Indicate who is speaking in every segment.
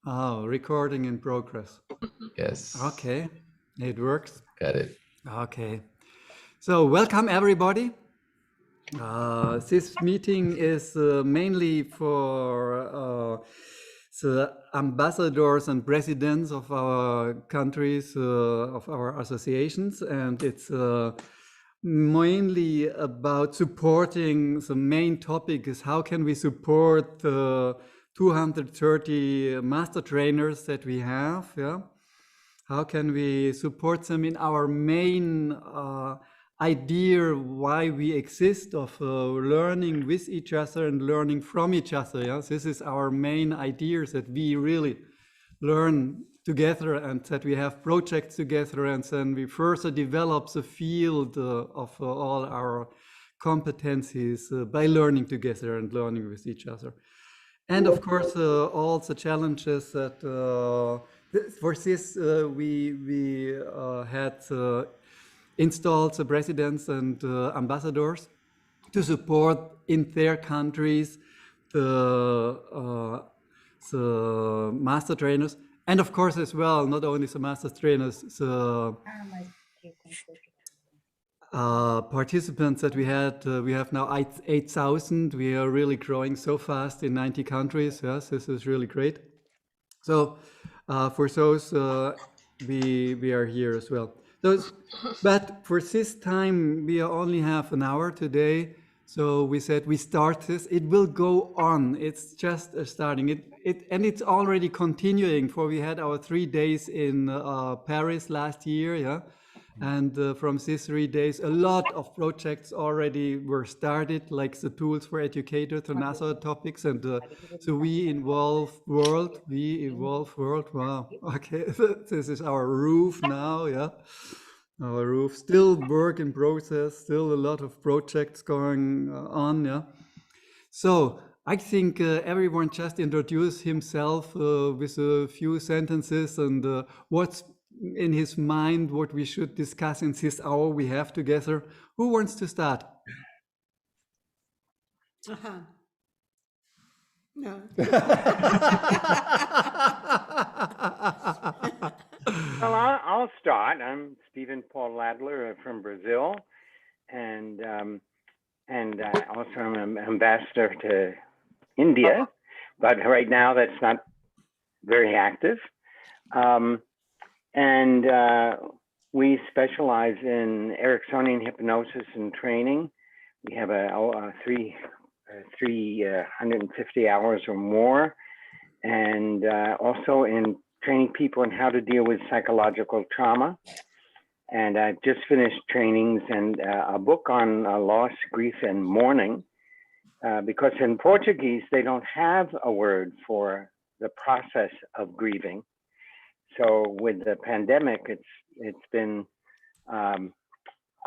Speaker 1: Oh, recording in progress.
Speaker 2: Yes.
Speaker 1: Okay, it works.
Speaker 2: Got it.
Speaker 1: Okay, so welcome everybody. This meeting is mainly for the ambassadors and presidents of our countries, of our associations, and it's mainly about supporting. The main topic is how can we support the 230 master trainers that we have, yeah? How can we support them in our main idea why we exist of learning with each other and learning from each other? Yeah? This is our main idea, that we really learn together and that we have projects together, and then we further develop the field of all our competencies by learning together and learning with each other. And of course, all the challenges that for this we had installed the presidents and ambassadors to support in their countries the master trainers, and of course as well, not only the master trainers, the participants that we had. We have now 8,000. We are really growing so fast in 90 countries. Yes, this is really great. So for those, we are here as well. But for this time, we only have an hour today. So we said we start this. It will go on. It's just starting. And it's already continuing. For we had our 3 days in Paris last year. Yeah. And from these 3 days, a lot of projects already were started, like the tools for educators and other topics. And so we evolve world. Wow. Okay, this is our roof now. Yeah, our roof. Still work in process. Still a lot of projects going on. Yeah. So I think everyone just introduced himself with a few sentences and what's in his mind, what we should discuss in this hour we have together. Who wants to start?
Speaker 3: No.
Speaker 4: Well, I'll start. I'm Stephen Paul Ladler from Brazil, and also I'm an ambassador to India, but right now that's not very active. And we specialize in Ericksonian hypnosis and training. We have a 350 hours or more, and also in training people in how to deal with psychological trauma. And I've just finished trainings and a book on loss, grief, and mourning, because in Portuguese, they don't have a word for the process of grieving. So with the pandemic, it's been a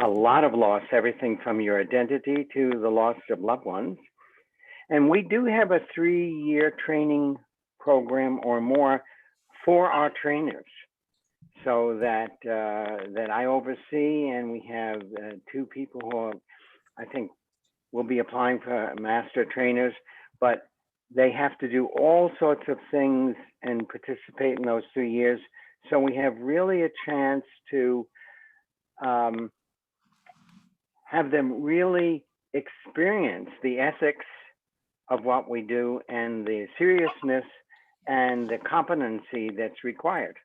Speaker 4: lot of loss, everything from your identity to the loss of loved ones. And we do have a 3-year training program or more for our trainers, so that I oversee, and we have 2 people who I think will be applying for master trainers, but they have to do all sorts of things and participate in those 3 years. So we have really a chance to have them really experience the ethics of what we do and the seriousness and the competency that's required.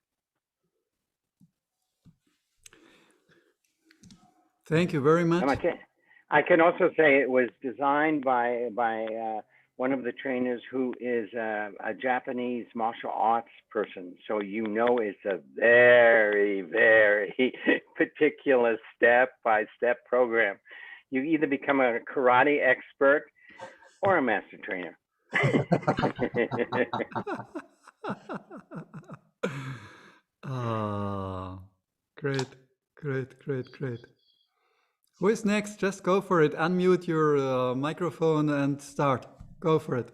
Speaker 1: Thank you very much.
Speaker 4: I can also say it was designed by one of the trainers who is a Japanese martial arts person. So it's a very, very particular step-by-step program. You either become a karate expert or a master trainer.
Speaker 1: Great. Who is next? Just go for it. Unmute your microphone and start. Go for it.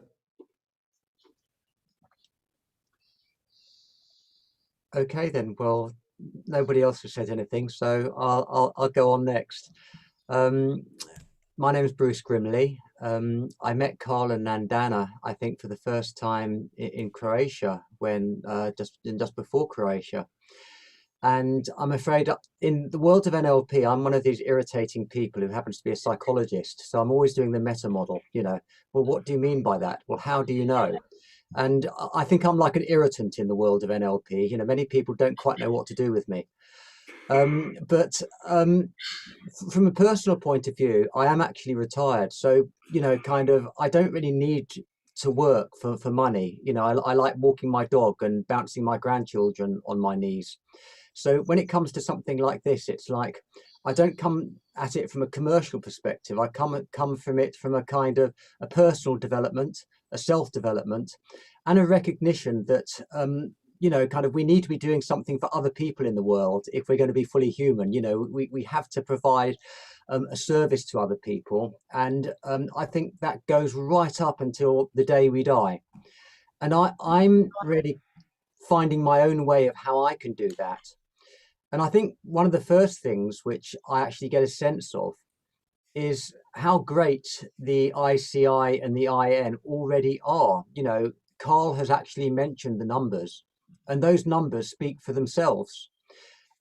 Speaker 5: Okay then. Well, nobody else has said anything, so I'll go on next. My name is Bruce Grimley. I met Carl and Nandana, I think, for the first time in Croatia when just before Croatia. And I'm afraid in the world of NLP, I'm one of these irritating people who happens to be a psychologist. So I'm always doing the meta model, well, what do you mean by that? Well, how do you know? And I think I'm like an irritant in the world of NLP. Many people don't quite know what to do with me. But from a personal point of view, I am actually retired. So, I don't really need to work for money. I like walking my dog and bouncing my grandchildren on my knees. So when it comes to something like this, it's like I don't come at it from a commercial perspective. I come from it from a kind of a personal development, a self-development, and a recognition that we need to be doing something for other people in the world if we're going to be fully human. We have to provide a service to other people, and I think that goes right up until the day we die. And I'm really finding my own way of how I can do that. And I think one of the first things which I actually get a sense of is how great the ICI and the IN already are. Carl has actually mentioned the numbers, and those numbers speak for themselves.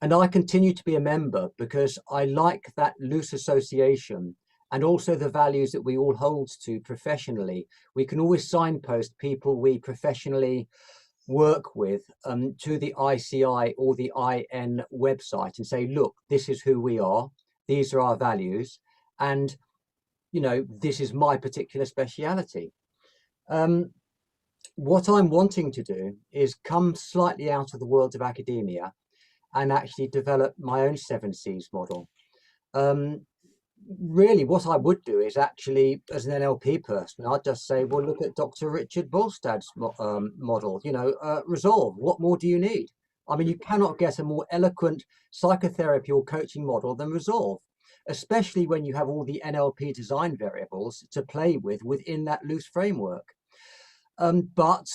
Speaker 5: And I continue to be a member because I like that loose association and also the values that we all hold to professionally. We can always signpost people we professionally work with to the ICI or the IN website and say, look, this is who we are, these are our values, and this is my particular speciality. What I'm wanting to do is come slightly out of the world of academia and actually develop my own 7Cs model. Really, what I would do is actually, as an NLP person, I'd just say, well, look at Dr. Richard Bolstad's model, resolve. What more do you need? I mean, you cannot get a more eloquent psychotherapy or coaching model than resolve, especially when you have all the NLP design variables to play with within that loose framework. But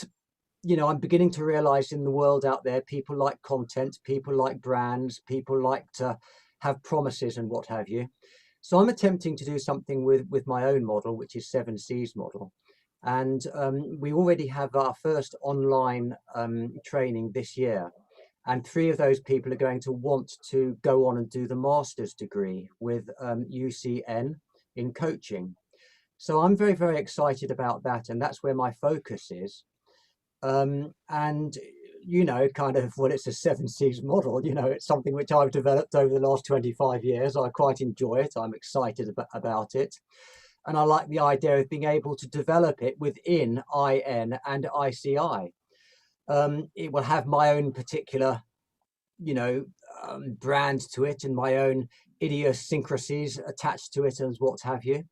Speaker 5: I'm beginning to realize in the world out there, people like content, people like brands, people like to have promises and what have you. So I'm attempting to do something with my own model, which is 7Cs model. And we already have our first online training this year. And 3 of those people are going to want to go on and do the master's degree with UCN in coaching. So I'm very, very excited about that. And that's where my focus is. And it's a 7Cs model, it's something which I've developed over the last 25 years. I quite enjoy it. I'm excited about it. And I like the idea of being able to develop it within IN and ICI. It will have my own particular, brand to it and my own idiosyncrasies attached to it and what have you.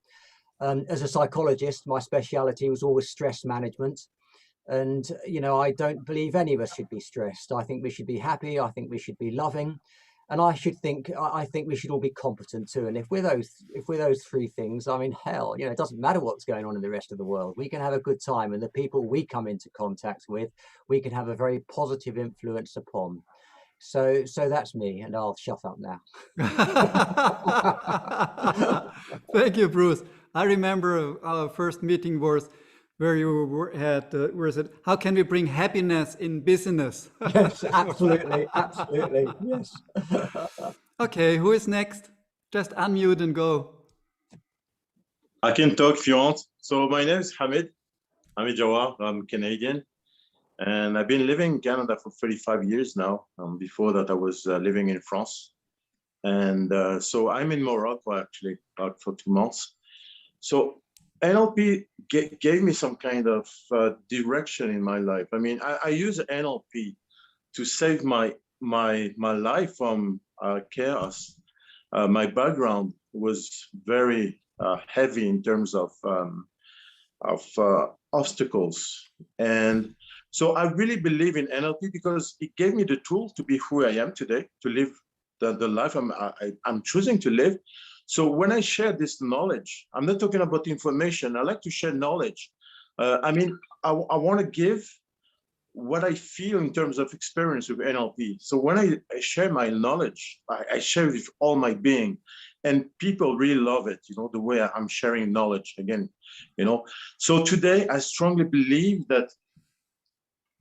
Speaker 5: As a psychologist, my speciality was always stress management. And, I don't believe any of us should be stressed. I think we should be happy. I think we should be loving. And I think we should all be competent too. And if we're those 3 things, I mean, hell, it doesn't matter what's going on in the rest of the world. We can have a good time, and the people we come into contact with, we can have a very positive influence upon. So that's me, and I'll shut up now.
Speaker 1: Thank you, Bruce. I remember our first meeting was where you had, where is it? How can we bring happiness in business?
Speaker 5: Yes, absolutely, absolutely, yes.
Speaker 1: Okay, who is next? Just unmute and go.
Speaker 2: I can talk if you want. So my name is Hamid Jawar. I'm Canadian, and I've been living in Canada for 35 years now. Before that, I was living in France. And so I'm in Morocco, actually, out for 2 months. So NLP gave me some kind of direction in my life. I mean, I use NLP to save my life from chaos. My background was very heavy in terms of obstacles, and so I really believe in NLP because it gave me the tool to be who I am today, to live the life I'm choosing to live. So when I share this knowledge, I'm not talking about information. I like to share knowledge. I want to give what I feel in terms of experience with NLP. So when I share my knowledge, I share with all my being. and people really love it, the way I'm sharing knowledge again, So today, I strongly believe that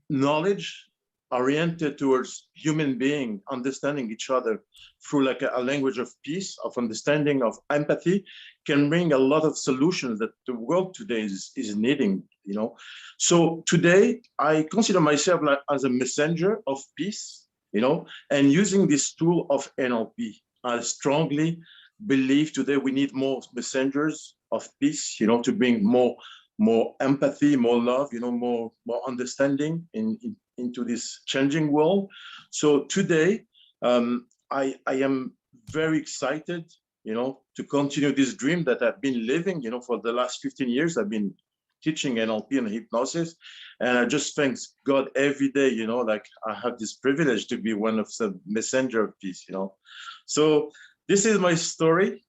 Speaker 2: knowledge oriented towards human being understanding each other through like a language of peace, of understanding, of empathy, can bring a lot of solutions that the world today is needing, So today I consider myself like as a messenger of peace, and using this tool of NLP. I strongly believe today we need more messengers of peace, to bring more empathy, more love, more understanding into this changing world. So today, I am very excited, to continue this dream that I've been living, for the last 15 years. I've been teaching NLP and hypnosis, and I just thank God every day, like I have this privilege to be one of the messenger of peace, So this is my story,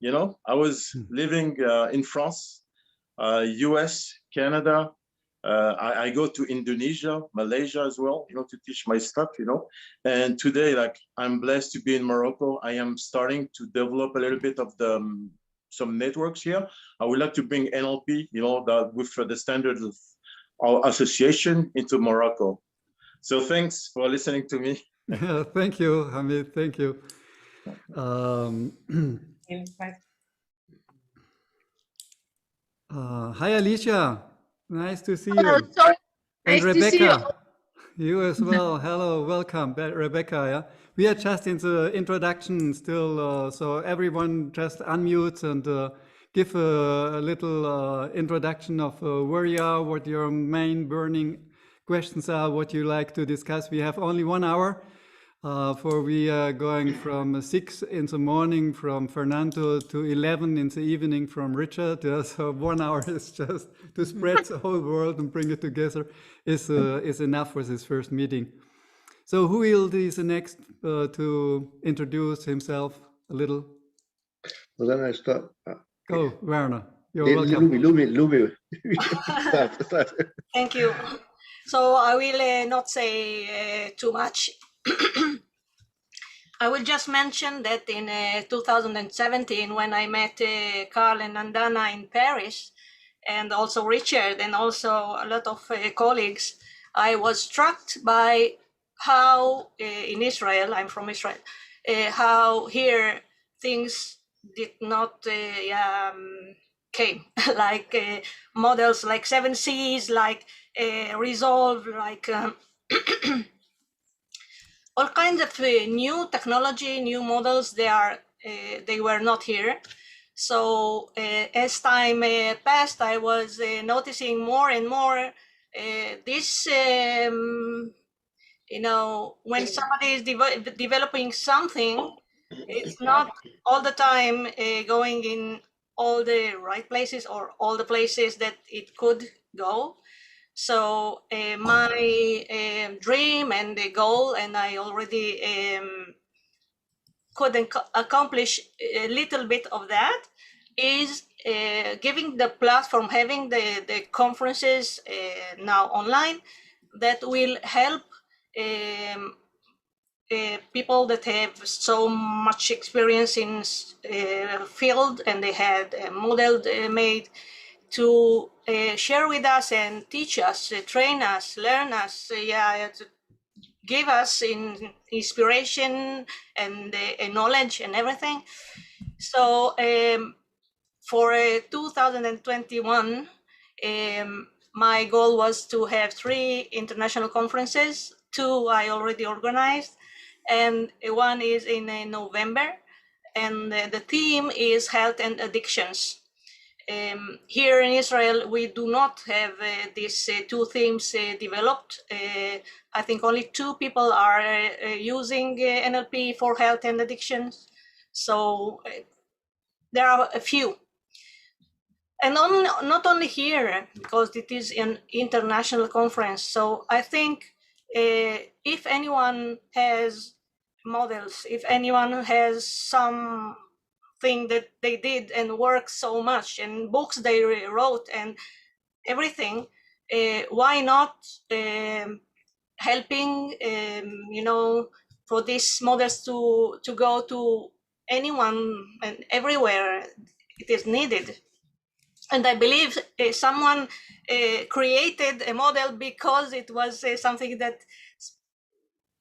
Speaker 2: I was living in France, US, Canada. I go to Indonesia, Malaysia as well, to teach my stuff, And today, like, I'm blessed to be in Morocco. I am starting to develop a little bit of some networks here. I would like to bring NLP, with the standards of our association into Morocco. So thanks for listening to me.
Speaker 1: Yeah, thank you, Hamid. Thank you. Hi, Alicia. Nice to see
Speaker 3: Hello,
Speaker 1: you.
Speaker 3: sorry.
Speaker 1: And
Speaker 3: Nice to see you.
Speaker 1: Rebecca, you as well. Hello, welcome, Rebecca. Yeah, we are just in the introduction still, so everyone just unmute and give a little introduction of where you are, what your main burning questions are, what you like to discuss. We have only 1 hour. For we are going from 6 in the morning from Fernando to 11 in the evening from Richard. So 1 hour is just to spread the whole world and bring it together is enough for this first meeting. So who will be the next to introduce himself a little?
Speaker 6: Well, then I start.
Speaker 1: Go, Werner. You're welcome.
Speaker 6: Lumi. Start.
Speaker 3: Thank you. So I will not say too much. I will just mention that in 2017, when I met Carl and Nandana in Paris, and also Richard, and also a lot of colleagues, I was struck by how in Israel, I'm from Israel, how here things did not came, like models like 7 Cs, like Resolve, like all kinds of new technology, new models. They were not here. So as time passed, I was noticing more and more this. When somebody is developing something, it's not all the time going in all the right places or all the places that it could go. So my dream and the goal, and I already could accomplish a little bit of that, is giving the platform, having the conferences now online that will help people that have so much experience in field and they had a model made to share with us and teach us, train us, learn us, to give us inspiration and knowledge and everything. So for 2021, my goal was to have 3 international conferences. 2 I already organized, and 1 is in November, and the theme is health and addictions. Here in Israel, we do not have these 2 themes developed. I think only 2 people are using NLP for health and addictions. So there are a few. And not only here, because it is an international conference. So I think if anyone has models, if anyone has some thing that they did and worked so much, and books they wrote and everything, why not helping for these models to go to anyone and everywhere it is needed. And I believe someone created a model because it was something that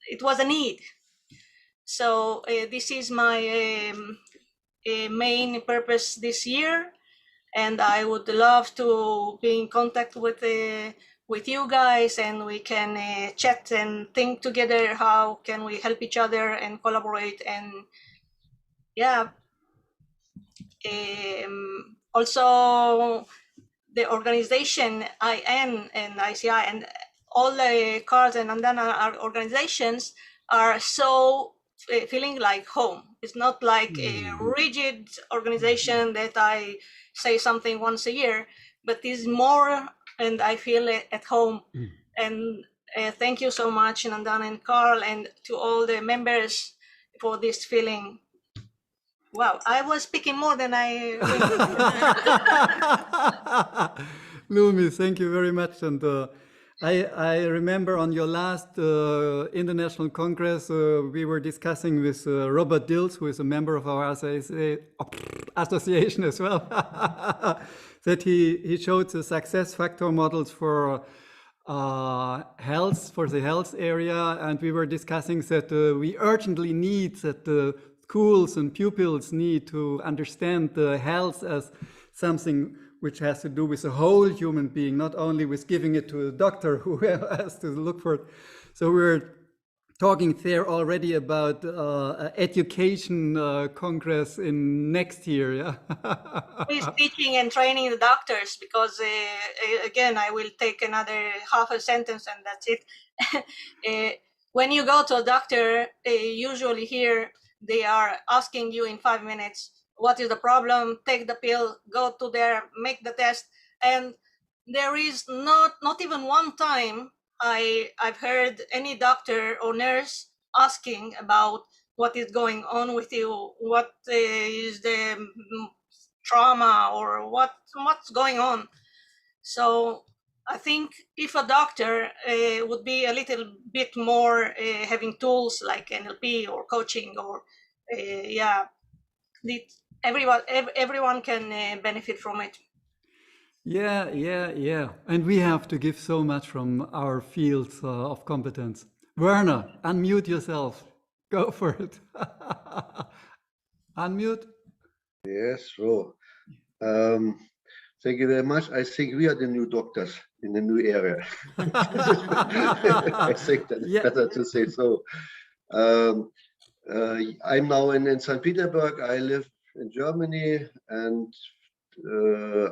Speaker 3: it was a need. So this is my main purpose this year, and I would love to be in contact with you guys, and we can chat and think together how can we help each other and collaborate. And yeah, also the organization IN and ICI and all the CARS and Andana organizations are so feeling like home. It's not like a rigid organization that I say something once a year, but is more, and I feel at home. And thank you so much, Nandana and Carl, and to all the members for this feeling. Wow, I was speaking more than I.
Speaker 1: Lumi, thank you very much. And I remember on your last International Congress, we were discussing with Robert Dills, who is a member of our association as well, that he showed the success factor models for health, for the health area. And we were discussing that we urgently need that the schools and pupils need to understand the health as something which has to do with the whole human being, not only with giving it to a doctor who has to look for it. So we're talking there already about education congress in next year. Yeah.
Speaker 3: Who is teaching and training the doctors, because again, I will take another half a sentence and that's it. When you go to a doctor, usually here they are asking you in 5 minutes, what is the problem? Take the pill, go to there, make the test. And there is not even one time I've heard any doctor or nurse asking about what is going on with you, what is the trauma, or what's going on. So I think if a doctor would be a little bit more having tools like NLP or coaching, or everyone can benefit from it.
Speaker 1: Yeah. And we have to give so much from our fields of competence. Werner, unmute yourself. Go for it. Unmute.
Speaker 6: Yes, so thank you very much. I think we are the new doctors in the new area. I think that's better to say so. I'm now in St. Petersburg. I live in Germany, and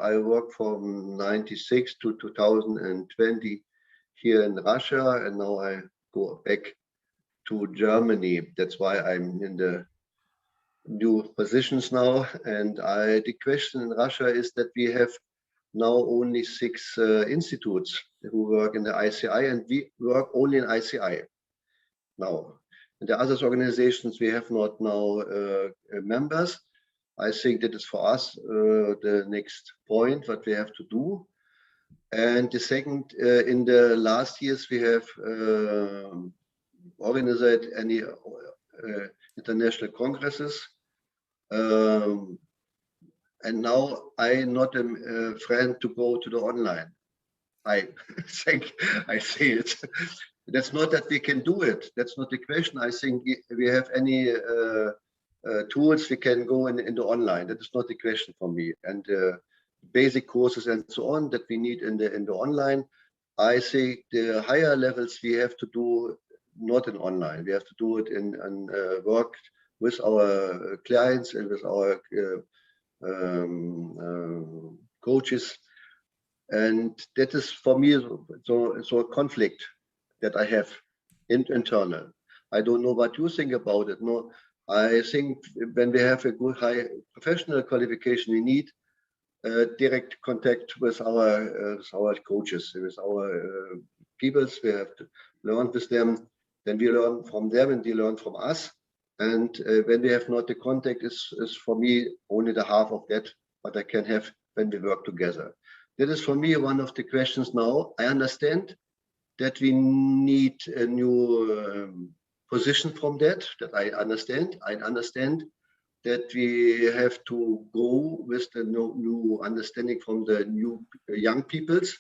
Speaker 6: I worked from 96 to 2020 here in Russia, and now I go back to Germany. That's why I'm in the new positions now. And the question in Russia is that we have now only 6 institutes who work in the ICI, and we work only in ICI now. And the other organizations, we have not now members. I think that is for us the next point what we have to do. And the second, in the last years, we have organized any international congresses. And now I'm not a friend to go to the online. I think I say it. That's not that we can do it. That's not the question. I think we have any tools we can go in the online. That is not the question for me. And basic courses and so on that we need in the online. I think the higher levels we have to do not in online. We have to do it in work with our clients and with our coaches. And that is for me so a conflict that I have internal. I don't know what you think about it. No, I think when we have a good high professional qualification, we need direct contact with our coaches, with our peoples. We have to learn with them. Then we learn from them, and they learn from us. And when we have not the contact, is for me only the half of that what I can have when we work together. That is for me one of the questions now. I understand that we need a new position from that I understand. that we have to go with the new understanding from the new young peoples.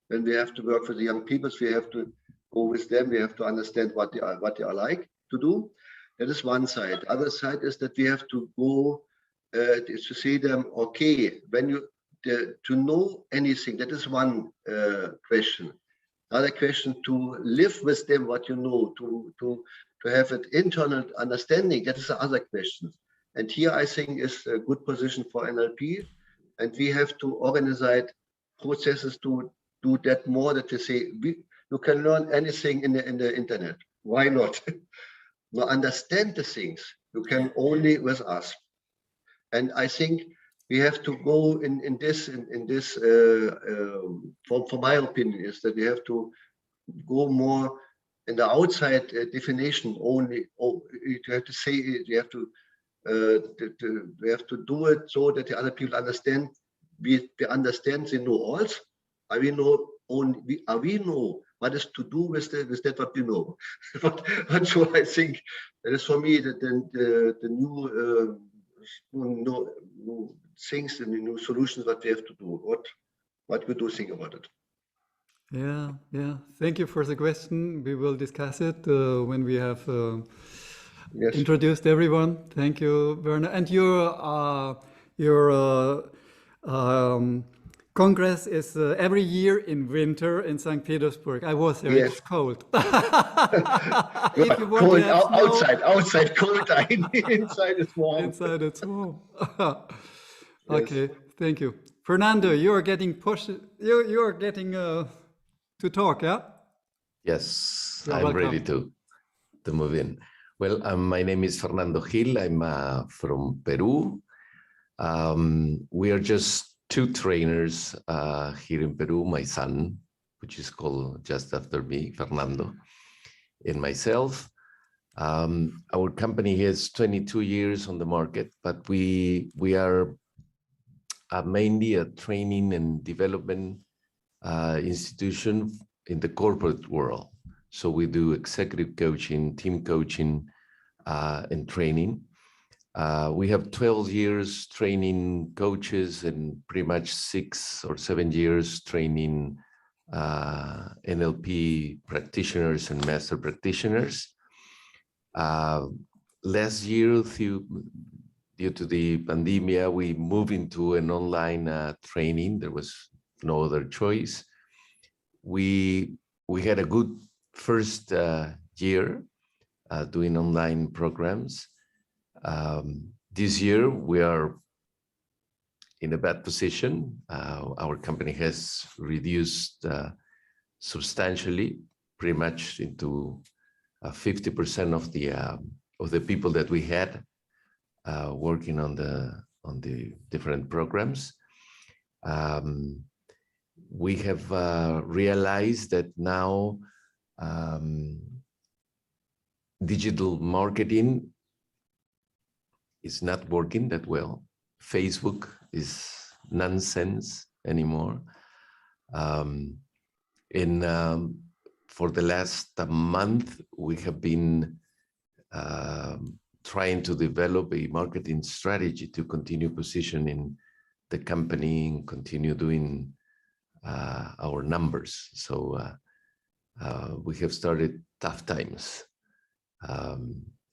Speaker 6: When we have to work with the young peoples, we have to go with them. We have to understand what they are like to do. That is one side. The other side is that we have to go to see them. Okay, when you to know anything, that is one question. Another question, to live with them what you know, to have an internal understanding, that is the other question. And here I think is a good position for NLP, and we have to organize processes to do that more, that we say you can learn anything in the internet. Why not? Now understand the things you can only with us. And I think we have to go in this for my opinion, is that we have to go more in the outside definition only. You have to say it, you have to we have to do it so that the other people understand. We understand they know also. We know only. We know what is to do with that what we know. but so I think that is for me that the new things and the new solutions that we have to do. What you do think about it?
Speaker 1: Yeah, yeah. Thank you for the question. We will discuss it when we have
Speaker 6: Yes.
Speaker 1: introduced everyone. Thank you, Werner. And your congress is every year in winter in St. Petersburg. I was there.
Speaker 6: Yes.
Speaker 1: It's cold. If you want
Speaker 6: Cold,
Speaker 1: to have snow,
Speaker 6: outside cold, inside it's warm.
Speaker 1: inside it's warm.
Speaker 6: Yes.
Speaker 1: Okay, thank you, Fernando. You are getting pushed. You are getting to talk. Yeah.
Speaker 7: Yes,
Speaker 1: You're
Speaker 7: I'm ready
Speaker 1: welcome.
Speaker 7: to move in. Well, my name is Fernando Gil. I'm from Peru. We are just two trainers here in Peru. My son, which is called just after me, Fernando, and myself. Our company has 22 years on the market, but we are mainly a training and development institution in the corporate world. So we do executive coaching, team coaching, and training. We have 12 years training coaches and pretty much 6 or 7 years training NLP practitioners and master practitioners. Last year, due to the pandemic, we moved into an online training. There was no other choice. We had a good first year doing online programs. This year we are in a bad position. Our company has reduced substantially, pretty much into 50% of the people that we had working on the different programs. We have realized that now digital marketing is not working that well. Facebook is nonsense anymore. For the last month, we have been trying to develop a marketing strategy to continue positioning the company and continue doing our numbers. So we have started tough times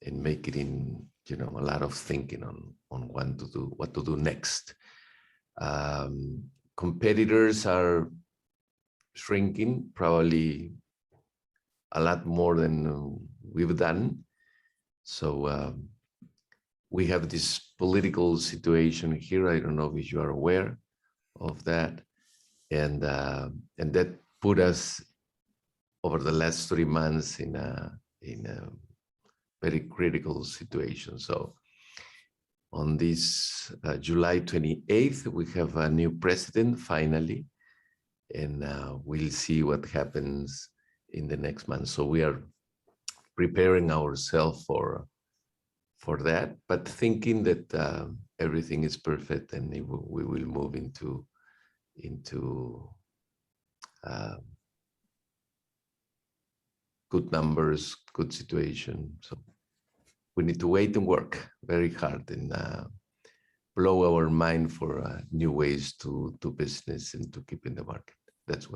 Speaker 7: in making a lot of thinking on what to do next. Competitors are shrinking probably a lot more than we've done. So we have this political situation here. I don't know if you are aware of that, and that put us over the last 3 months in a very critical situation. So on this July 28th, we have a new president finally, and we'll see what happens in the next month. So we are preparing ourselves for that, but thinking that everything is perfect and we will move into good numbers, good situation. So we need to wait and work very hard and blow our mind for new ways to do business and to keep in the market. That's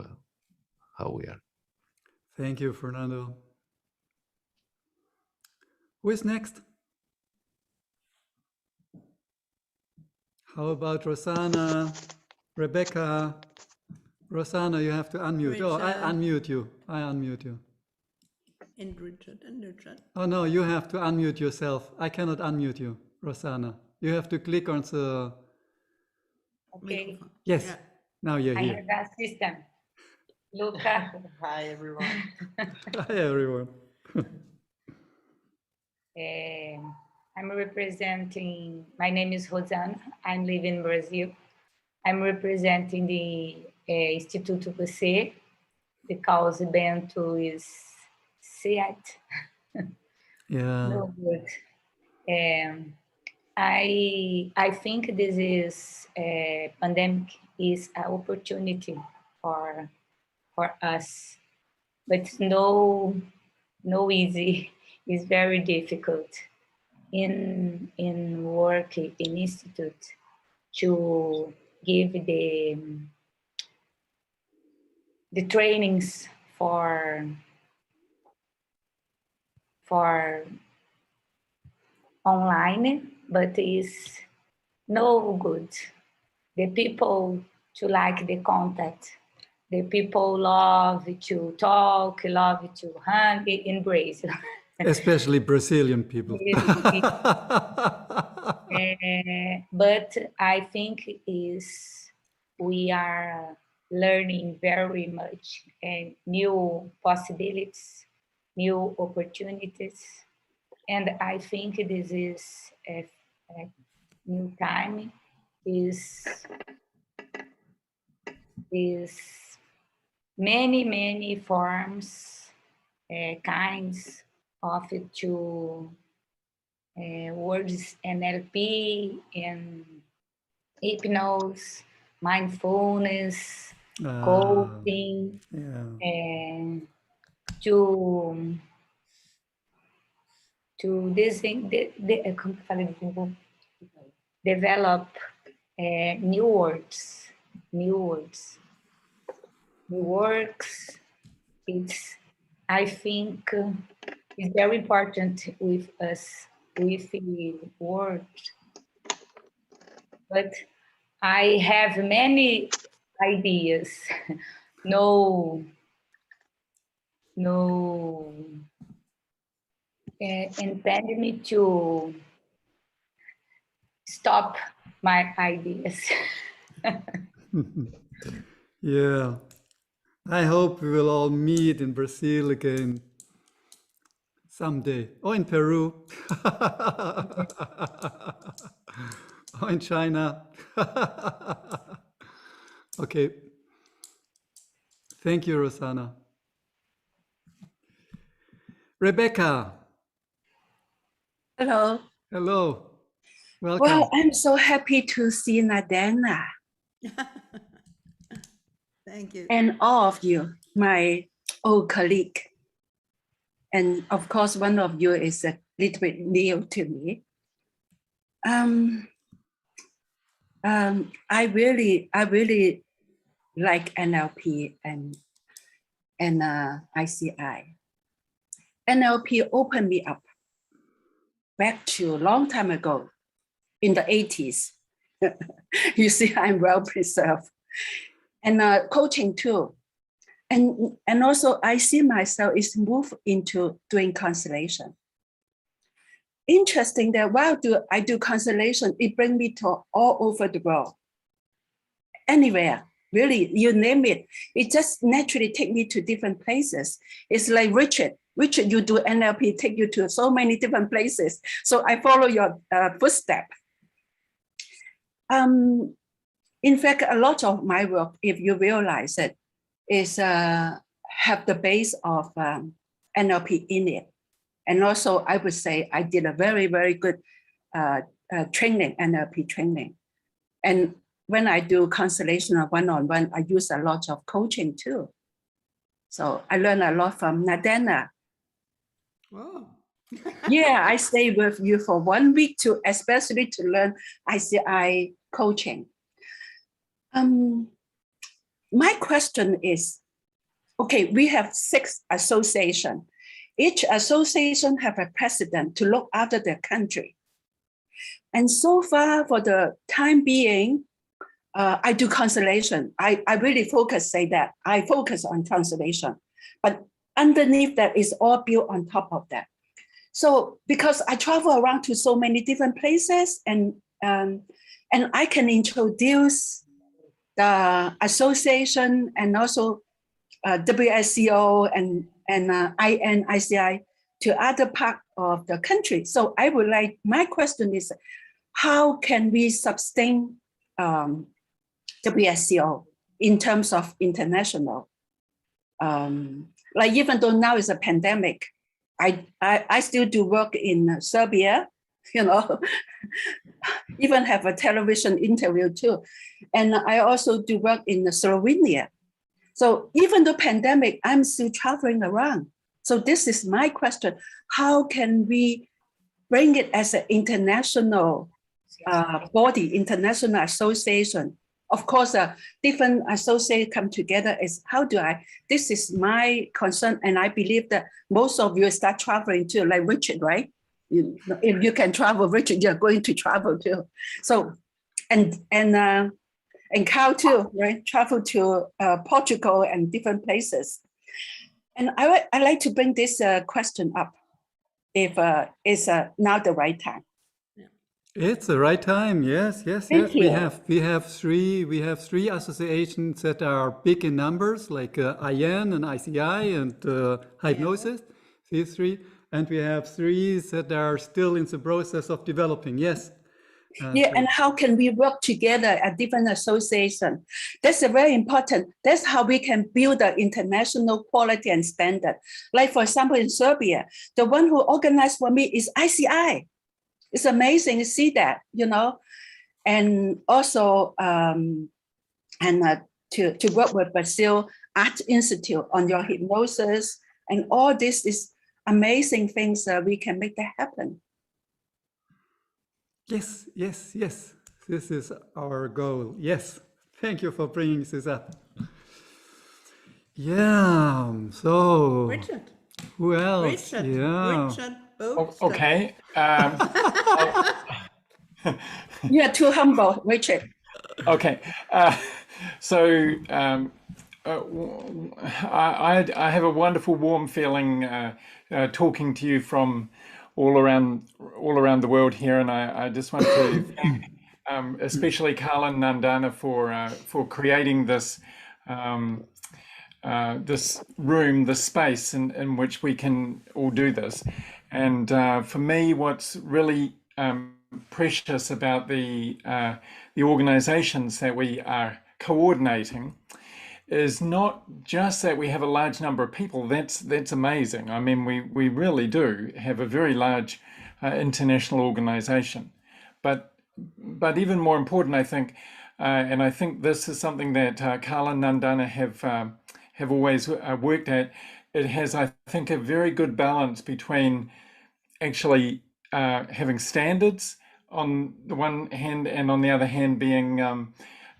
Speaker 7: how we are.
Speaker 1: Thank you, Fernando. Who is next? How about Rosanna, Rebecca? Rosanna, you have to unmute. Oh, I
Speaker 8: Richard.
Speaker 1: unmute you. I unmute you.
Speaker 8: And Richard.
Speaker 1: Oh no, you have to unmute yourself. I cannot unmute you, Rosanna. You have to click on the...
Speaker 9: Okay,
Speaker 8: Microphone.
Speaker 1: Yes,
Speaker 8: Yeah.
Speaker 1: now you're
Speaker 9: I
Speaker 1: here.
Speaker 9: have the system. Luca,
Speaker 10: Hi, everyone.
Speaker 1: Hi, everyone.
Speaker 9: I'm representing, my name is Rosana. I'm living in Brazil. I'm representing the Instituto Você, because Bento is SEAT.
Speaker 1: Yeah.
Speaker 9: No good. I think this is pandemic is an opportunity for us, but it's no easy. It's very difficult in work in institute to give the trainings for online, but it's no good. The people to like the contact. The people love to talk, love to hug, embrace.
Speaker 1: Especially Brazilian people.
Speaker 9: But I think we are learning very much and new possibilities, new opportunities. And I think this is a new time is many forms, kinds of to words NLP and hypnosis, mindfulness, coaching,
Speaker 1: Yeah.
Speaker 9: and to develop new words. It's, I think, it's very important with us, with the words. But I have many ideas. No impede me to stop my ideas.
Speaker 1: Yeah. I hope we will all meet in Brazil again someday, or in Peru, or in China. Okay. Thank you, Rosanna. Rebecca.
Speaker 11: Hello.
Speaker 1: Hello. Welcome.
Speaker 11: Well, I'm so happy to see Nadena
Speaker 8: Thank you.
Speaker 11: and all of you, my old colleague. And of course, one of you is a little bit new to me. I really like NLP and ICI. NLP opened me up back to a long time ago in the 80s. You see, I'm well preserved. And coaching too. And also I see myself is moved into doing constellation. Interesting that while I do constellation, it brings me to all over the world. Anywhere, really, you name it. It just naturally take me to different places. It's like Richard, you do NLP, take you to so many different places. So I follow your footstep. In fact, a lot of my work, if you realize it, is have the base of NLP in it. And also, I would say I did a very, very good training, NLP training. And when I do constellation or one-on-one, I use a lot of coaching too. So I learned a lot from Nadena.
Speaker 8: Oh.
Speaker 11: Yeah, I stay with you for 1 week to especially to learn ICI coaching. My question is, okay, we have 6 associations. Each association have a president to look after their country. And so far, for the time being, I do conservation. I really say that. I focus on conservation. But underneath that is all built on top of that. So because I travel around to so many different places and I can introduce the association and also WSCO and INICI to other part of the country. So I would like, my question is, how can we sustain WSCO in terms of international? Like even though now is a pandemic, I still do work in Serbia, you know, even have a television interview too. And I also do work in Slovenia. So even the pandemic, I'm still traveling around. So this is my question. How can we bring it as an international body, international association? Of course, different associations come together is how do I, this is my concern. And I believe that most of you start traveling too, like Richard, right? If you can travel, Richard, you're going to travel too. So, and Carl too, right? Travel to Portugal and different places. And I like to bring this question up if it's now the right time.
Speaker 1: It's the right time. Yes.
Speaker 11: Thank you.
Speaker 1: We have three associations that are big in numbers, like IN and ICI and hypnosis. These 3, and we have 3 that are still in the process of developing. Yes.
Speaker 11: Yeah, and how can we work together at different associations? That's a very important. That's how we can build the international quality and standard. Like for example, in Serbia, the one who organized for me is ICI. It's amazing to see that, you know, and also to work with Brazil Art Institute on your hypnosis, and all this is amazing things that we can make that happen.
Speaker 1: Yes. This is our goal. Yes. Thank you for bringing this up. Yeah. So.
Speaker 8: Richard.
Speaker 1: Who else?
Speaker 8: Richard.
Speaker 1: Yeah.
Speaker 8: Richard. Both.
Speaker 10: Okay.
Speaker 11: You're too humble, Richard.
Speaker 10: Okay. So I have a wonderful, warm feeling talking to you from all around the world here, and I just want to thank especially Carl and Nandana for creating this this room, this space in which we can all do this. And for me, what's really precious about the organizations that we are coordinating is not just that we have a large number of people. That's amazing. I mean, we really do have a very large international organization, but even more important, I think, and I think this is something that Carl and Nandana have always worked at. It has, I think, a very good balance between actually having standards on the one hand, and on the other hand being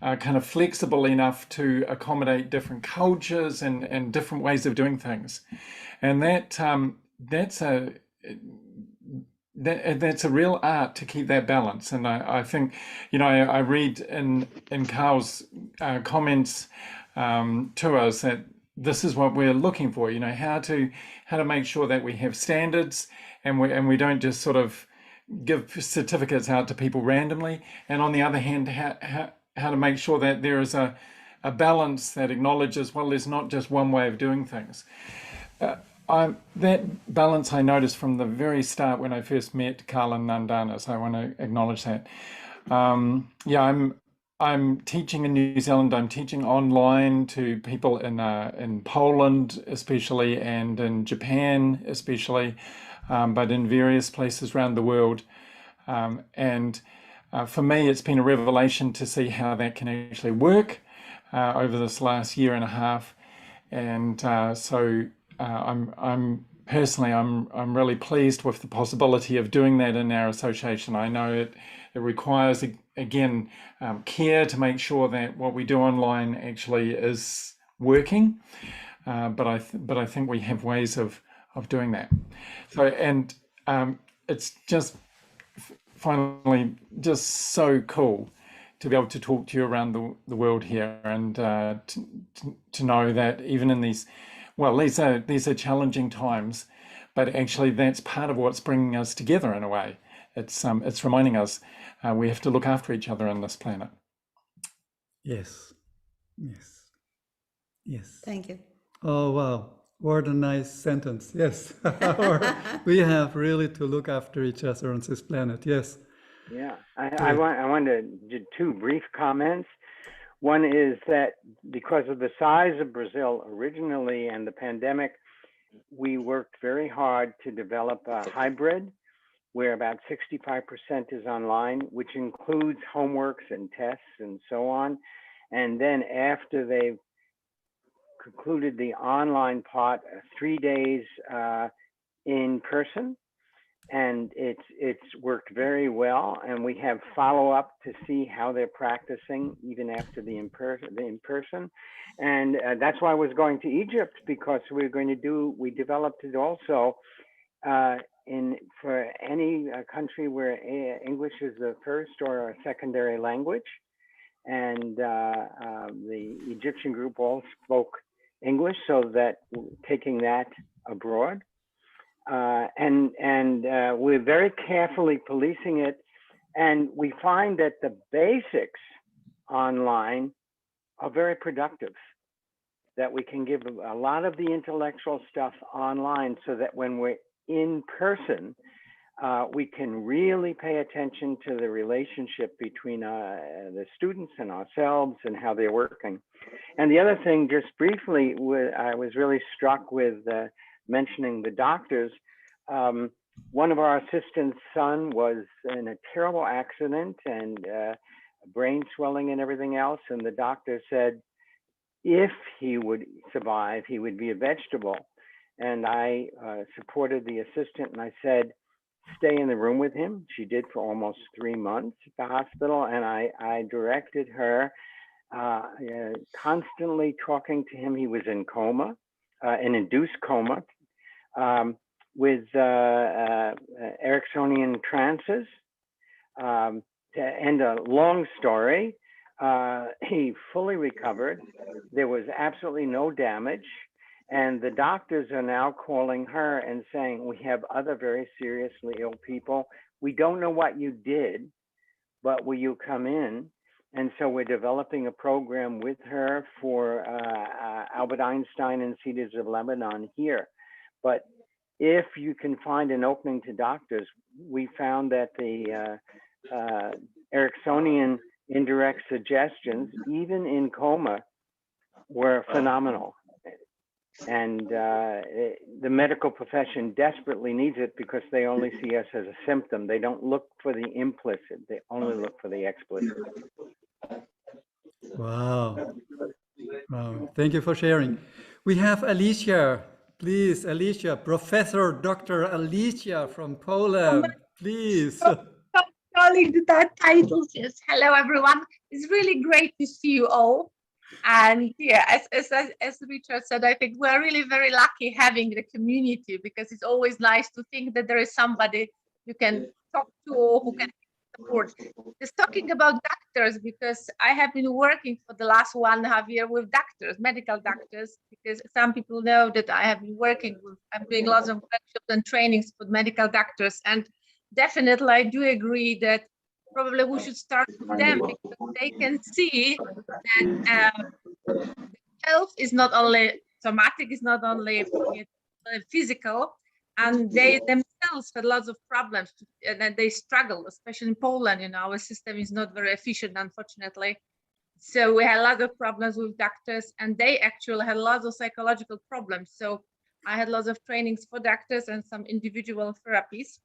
Speaker 10: kind of flexible enough to accommodate different cultures and different ways of doing things. And that's a real art to keep that balance. And I think, you know, I read in Carl's comments to us that this is what we're looking for, you know, how to make sure that we have standards and we don't just sort of give certificates out to people randomly. And on the other hand, how to make sure that there is a balance that acknowledges, well, there's not just one way of doing things. That balance I noticed from the very start when I first met Carl and Nandana, so I want to acknowledge that. I'm teaching in New Zealand. I'm teaching online to people in Poland especially, and in Japan especially, but in various places around the world. For me, it's been a revelation to see how that can actually work over this last year and a half. And so I'm personally, I'm really pleased with the possibility of doing that in our association. I know it requires, again, care to make sure that what we do online actually is working, but I think we have ways of doing that. So, and it's just finally just so cool to be able to talk to you around the world here, and to know that even in these, well, these are challenging times, but actually that's part of what's bringing us together in a way. It's reminding us we have to look after each other on this planet.
Speaker 1: Yes, yes, yes.
Speaker 8: Thank you.
Speaker 1: Oh, wow. What a nice sentence. Yes. We have really to look after each other on this planet. Yes.
Speaker 4: Yeah, I want to do two brief comments. One is that because of the size of Brazil originally and the pandemic, we worked very hard to develop a hybrid where about 65% is online, which includes homeworks and tests and so on. And then after they've concluded the online part, 3 days in person. And it's worked very well, and we have follow-up to see how they're practicing even after the in-person. And that's why I was going to Egypt, because we developed it also for any country where English is the first or a secondary language. And the Egyptian group all spoke English, so that taking that abroad. And we're very carefully policing it, and we find that the basics online are very productive, that we can give a lot of the intellectual stuff online, so that when we're in person, we can really pay attention to the relationship between the students and ourselves and how they're working. And the other thing, just briefly, I was really struck with mentioning the doctors. One of our assistants' son was in a terrible accident and brain swelling and everything else. And the doctor said, if he would survive, he would be a vegetable. And I supported the assistant, and I said, stay in the room with him. She did for almost 3 months at the hospital. And I directed her, constantly talking to him. He was in coma, an induced coma, with Ericksonian trances. To end a long story, he fully recovered. There was absolutely no damage. And the doctors are now calling her and saying, we have other very seriously ill people. We don't know what you did, but will you come in? And so we're developing a program with her for Albert Einstein and Cedars of Lebanon here. But if you can find an opening to doctors, we found that the Ericksonian indirect suggestions, even in coma, were phenomenal. And the medical profession desperately needs it, because they only see us as a symptom. They don't look for the implicit, they only look for the explicit.
Speaker 1: Wow. Wow. Thank you for sharing. We have Alicia. Please, Alicia, Professor Dr. Alicia from Poland. Please.
Speaker 12: Calling that titles. Yes. Hello, everyone. It's really great to see you all. And yeah, as Richard said, I think we're really very lucky having the community, because it's always nice to think that there is somebody you can talk to or who can support. Just talking about doctors, because I have been working for the last 1.5 years with doctors, medical doctors, because some people know that I have been working with, I'm doing lots of workshops and trainings for medical doctors. And definitely, I do agree that probably we should start with them, because they can see that health is not only somatic, is not only physical, and they themselves had lots of problems, and they struggle, especially in Poland. You know, our system is not very efficient, unfortunately. So we had a lot of problems with doctors, and they actually had lots of psychological problems. So I had lots of trainings for doctors and some individual therapies.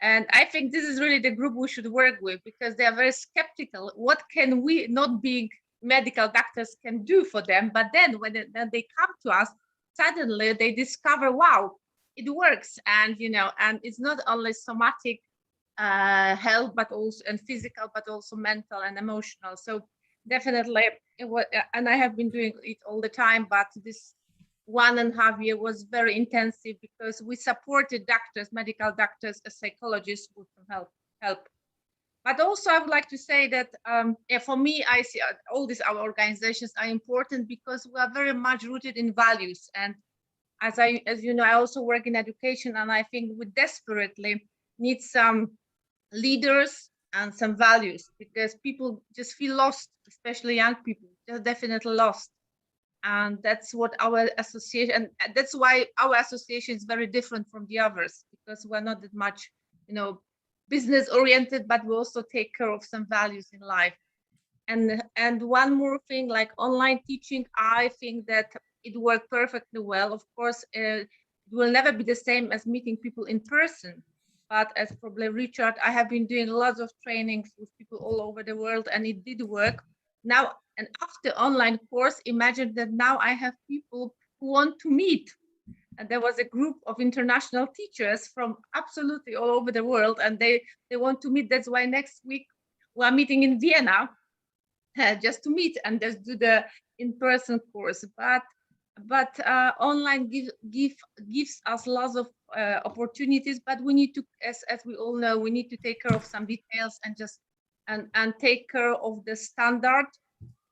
Speaker 12: And I think this is really the group we should work with, because they are very skeptical. What can we, not being medical doctors, can do for them? But then when they come to us, suddenly they discover, wow, it works. And, and it's not only somatic health, but also and physical, but also mental and emotional. So definitely and I have been doing it all the time, but this 1.5 years was very intensive because we supported doctors, medical doctors, as psychologists with some help. But also I would like to say that for me, I see all these our organizations are important because we are very much rooted in values. And as you know, I also work in education, and I think we desperately need some leaders and some values, because people just feel lost, especially young people, they're definitely lost. And that's what our association, and that's why our association is very different from the others, because we're not that much, business oriented, but we also take care of some values in life. And one more thing, like online teaching, I think that it worked perfectly well. Of course, it will never be the same as meeting people in person. But as probably Richard, I have been doing lots of trainings with people all over the world, and it did work. Now, and after online course, imagine that now I have people who want to meet. And there was a group of international teachers from absolutely all over the world, and they want to meet. That's why next week we're meeting in Vienna just to meet and just do the in-person course. But online gives us lots of opportunities, but we need to, as we all know, we need to take care of some details and just and take care of the standard,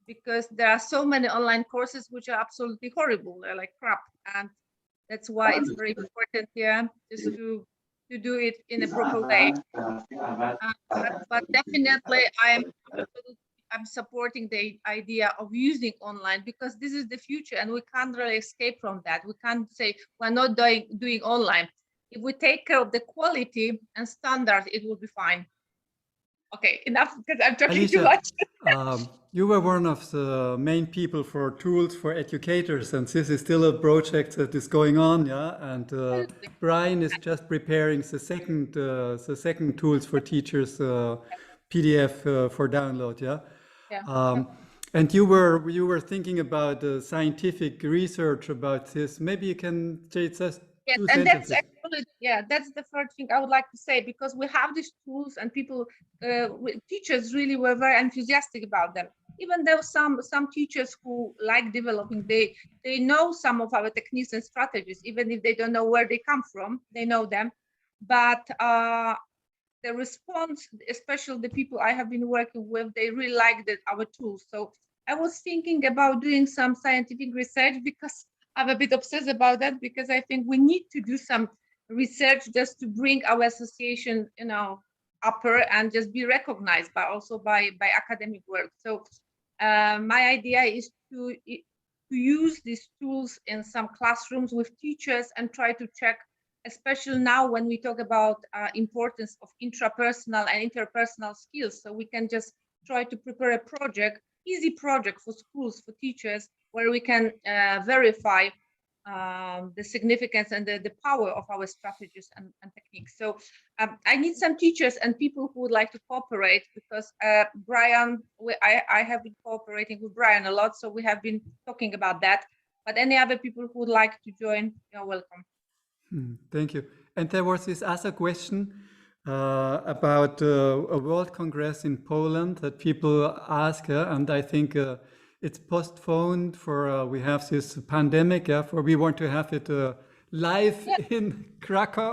Speaker 12: because there are so many online courses which are absolutely horrible. They're like crap, and that's why it's very important here just to do it in a proper way. But definitely I'm supporting the idea of using online, because this is the future and we can't really escape from that. We can't say we're not doing online. If we take care of the quality and standard, it will be fine. Okay, enough, because I'm talking too much.
Speaker 1: You were one of the main people for tools for educators, and this is still a project that is going on, yeah. And Brian is just preparing the second tools for teachers PDF for download, yeah.
Speaker 12: Yeah.
Speaker 1: And you were thinking about scientific research about this. Maybe you can say just
Speaker 12: yes,
Speaker 1: two
Speaker 12: and
Speaker 1: sentences.
Speaker 12: that's actually, that's the first thing I would like to say, because we have these tools and people, teachers really were very enthusiastic about them. Even though some teachers who like developing, they know some of our techniques and strategies, even if they don't know where they come from, they know them. But the response, especially the people I have been working with, they really liked our tools. So I was thinking about doing some scientific research, because I'm a bit obsessed about that, because I think we need to do some research just to bring our association, upper and just be recognized by academic work. So my idea is to use these tools in some classrooms with teachers and try to check, especially now when we talk about importance of intrapersonal and interpersonal skills. So we can just try to prepare a project, easy project for schools, for teachers, where we can verify the significance and the power of our strategies and techniques. So I need some teachers and people who would like to cooperate, because Brian, I have been cooperating with Brian a lot, so we have been talking about that. But any other people who would like to join, you're welcome.
Speaker 1: Thank you. And there was this other question about a World Congress in Poland that people ask, and I think it's postponed for we have this pandemic. For we want to have it live in Krakow.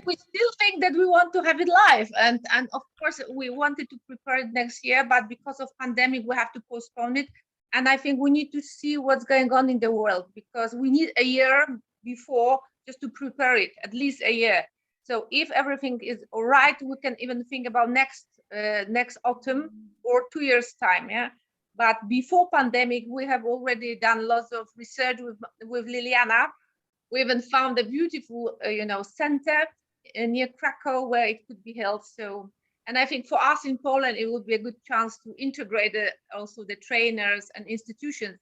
Speaker 12: We still think that we want to have it live, and of course we wanted to prepare it next year, but because of pandemic we have to postpone it. And I think we need to see what's going on in the world, because we need a year before just to prepare it, at least a year. So if everything is all right, we can even think about next autumn or 2 years time. But before pandemic, we have already done lots of research with Liliana. We even found a beautiful center near Krakow where it could be held. So, and I think for us in Poland, it would be a good chance to integrate also the trainers and institutions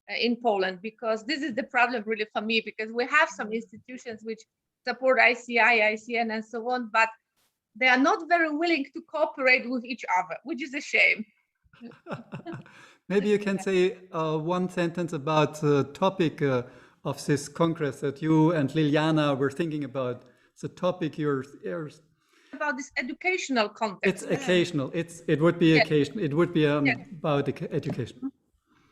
Speaker 12: in Poland, because this is the problem really for me, because we have some institutions which support ICI, ICN and so on, but they are not very willing to cooperate with each other, which is a shame.
Speaker 1: Maybe you can say one sentence about the topic of this Congress that you and Liliana were thinking about? It's a topic you're
Speaker 12: about this educational context.
Speaker 1: it's occasional. It would be
Speaker 12: Yes.
Speaker 1: occasional. It would be
Speaker 12: Yes.
Speaker 1: about education.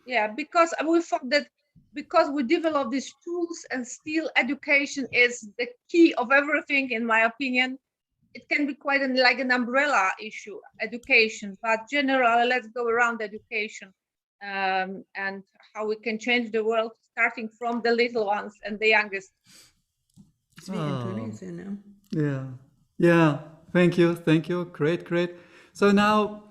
Speaker 12: Yeah, because we thought that because we develop these tools and still education is the key of everything, in my opinion, it can be quite like an umbrella issue, education, but generally, let's go around education and how we can change the world, starting from the little ones and the youngest.
Speaker 8: It's very interesting, no?
Speaker 1: Yeah. Yeah. Thank you. Thank you. Great. Great. So now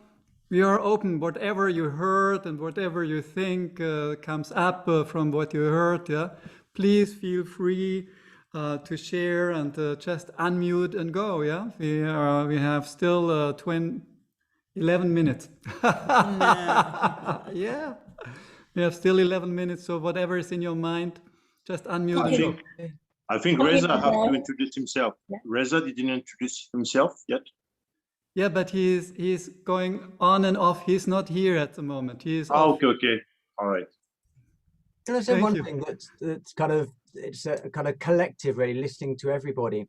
Speaker 1: we are open. Whatever you heard and whatever you think comes up from what you heard. Yeah. Please feel free to share and just unmute and go. Yeah. We have still 11 minutes. Yeah. We have still 11 minutes. So whatever is in your mind, just unmute and go.
Speaker 2: I think Reza have to introduce himself. Reza didn't introduce himself yet.
Speaker 1: Yeah, but he's going on and off. He's not here at the moment. He's off.
Speaker 2: Okay. All right.
Speaker 5: Can I say
Speaker 1: Thank
Speaker 5: one
Speaker 1: you.
Speaker 5: thing that's kind of, it's a kind of collective, really, listening to everybody.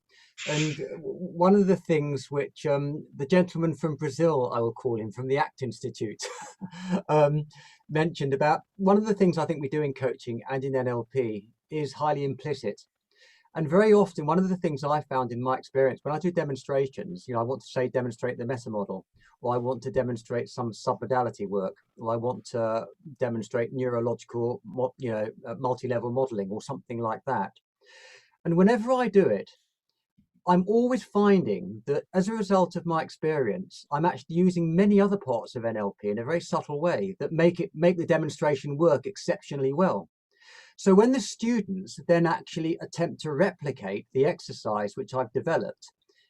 Speaker 5: And one of the things which the gentleman from Brazil, I will call him, from the ACT Institute, mentioned about, one of the things I think we do in coaching and in NLP is highly implicit. And very often, one of the things I found in my experience, when I do demonstrations, you know, I want to say demonstrate the meta model, or I want to demonstrate some submodality work, or I want to demonstrate neurological, you know, multi-level modeling or something like that. And whenever I do it, I'm always finding that as a result of my experience, I'm actually using many other parts of NLP in a very subtle way that make the demonstration work exceptionally well. So when the students then actually attempt to replicate the exercise which I've developed,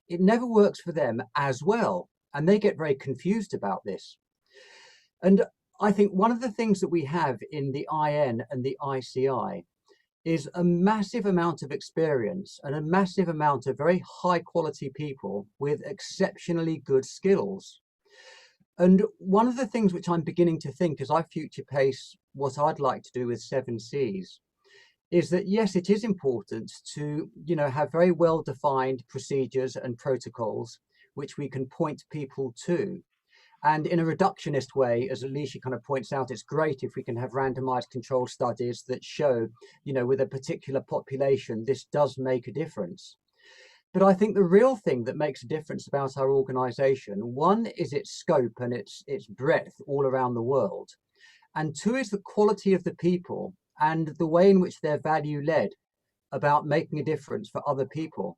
Speaker 5: it never works for them as well. And they get very confused about this. And I think one of the things that we have in the IN and the ICI is a massive amount of experience and a massive amount of very high quality people with exceptionally good skills. And one of the things which I'm beginning to think as I future pace what I'd like to do with 7Cs is that, yes, it is important to, you know, have very well defined procedures and protocols which we can point people to. And in a reductionist way, as Alicia kind of points out, it's great if we can have randomized control studies that show, you know, with a particular population, this does make a difference. But I think the real thing that makes a difference about our organization, one is its scope and its breadth all around the world. And two is the quality of the people and the way in which they're value led about making a difference for other people.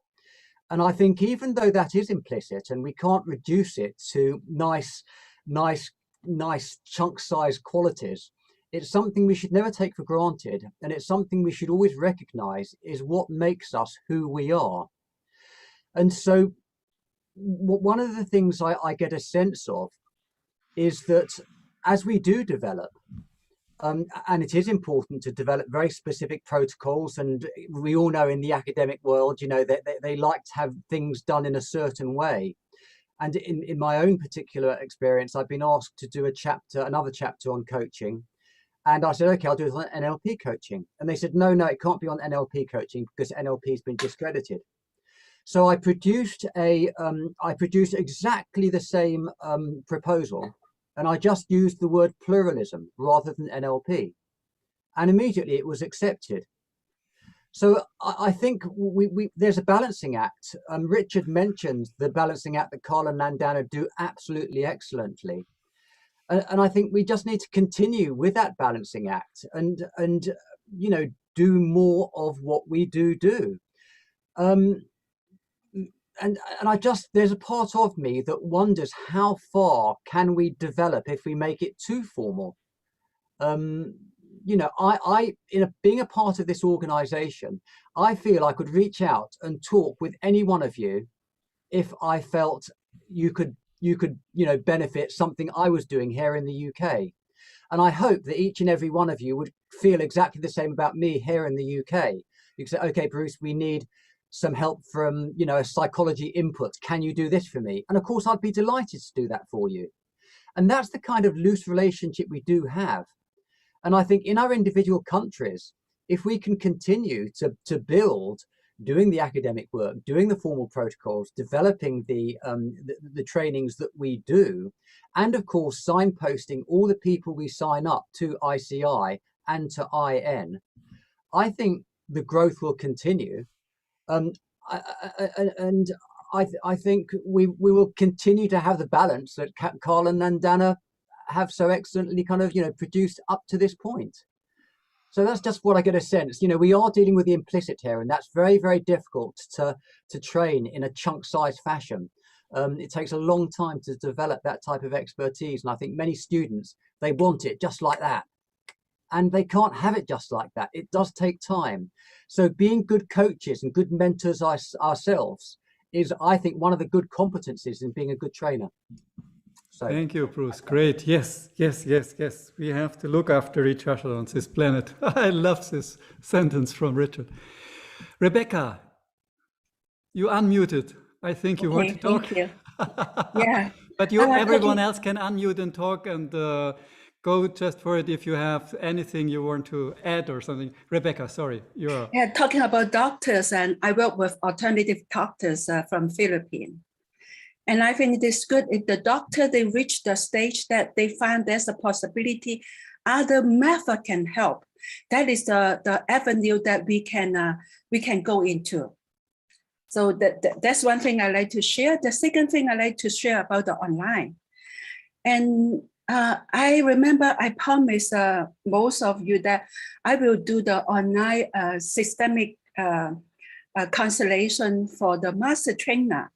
Speaker 5: And I think even though that is implicit and we can't reduce it to nice chunk size qualities, it's something we should never take for granted. And it's something we should always recognize is what makes us who we are. And so one of the things I get a sense of is that as we do develop, and it is important to develop very specific protocols. And we all know in the academic world, you know, they like to have things done in a certain way. And in my own particular experience, I've been asked to do another chapter on coaching. And I said, okay, I'll do it on NLP coaching. And they said, no, it can't be on NLP coaching because NLP has been discredited. So I produced exactly the same proposal. And I just used the word pluralism rather than NLP. And immediately it was accepted. So I think there's a balancing act. Richard mentioned the balancing act that Carl and Nandana do absolutely excellently. And I think we just need to continue with that balancing act and you know, do more of what we do. And there's a part of me that wonders how far can we develop if we make it too formal. You know, being a part of this organization, I feel I could reach out and talk with any one of you if I felt you could, you know, benefit something I was doing here in the UK. And I hope that each and every one of you would feel exactly the same about me here in the UK. You can say, okay, Bruce, we need some help from, you know, a psychology input. Can you do this for me? And of course, I'd be delighted to do that for you. And that's the kind of loose relationship we do have. And I think in our individual countries, if we can continue to build, doing the academic work, doing the formal protocols, developing the trainings that we do, and of course signposting all the people we sign up to ICI and to IN, I think the growth will continue. And I think we will continue to have the balance that Carl and Nandana have so excellently kind of, produced up to this point. So that's just what I get a sense. We are dealing with the implicit here, and that's very, very difficult to train in a chunk-sized fashion. It takes a long time to develop that type of expertise, and I think many students, they want it just like that. And they can't have it just like that. It does take time. So being good coaches and good mentors ourselves is, I think, one of the good competencies in being a good trainer. So,
Speaker 1: thank you, Bruce. Great. Yes. We have to look after each other on this planet. I love this sentence from Richard. Rebecca, you unmuted. I think you want to talk.
Speaker 11: Thank you. Yeah.
Speaker 1: But everyone else can unmute and talk, and go just for it if you have anything you want to add or something. Rebecca, sorry, you're...
Speaker 11: Yeah, talking about doctors, and I work with alternative doctors from Philippines. And I think it is good if the doctor, they reach the stage that they find there's a possibility, other method can help. That is the avenue that we can go into. So that's one thing I like to share. The second thing I like to share about the online. And I remember I promised most of you that I will do the online systemic constellation for the master trainer.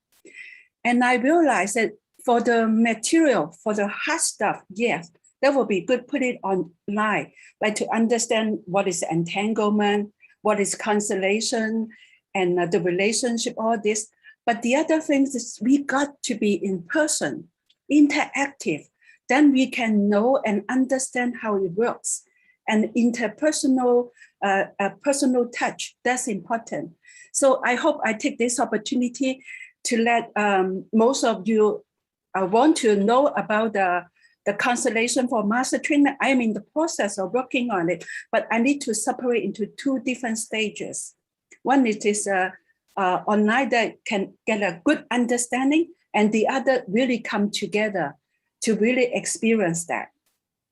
Speaker 11: And I realized that for the material, for the hard stuff, yes, that would be good, put it online, like to understand what is entanglement, what is constellation, and the relationship, all this. But the other things is we got to be in person, interactive. Then we can know and understand how it works. And interpersonal, personal touch, that's important. So I hope I take this opportunity to let most of you want to know about the constellation for master trainer. I'm in the process of working on it, but I need to separate into two different stages. One is online that can get a good understanding, and the other really come together to really experience that.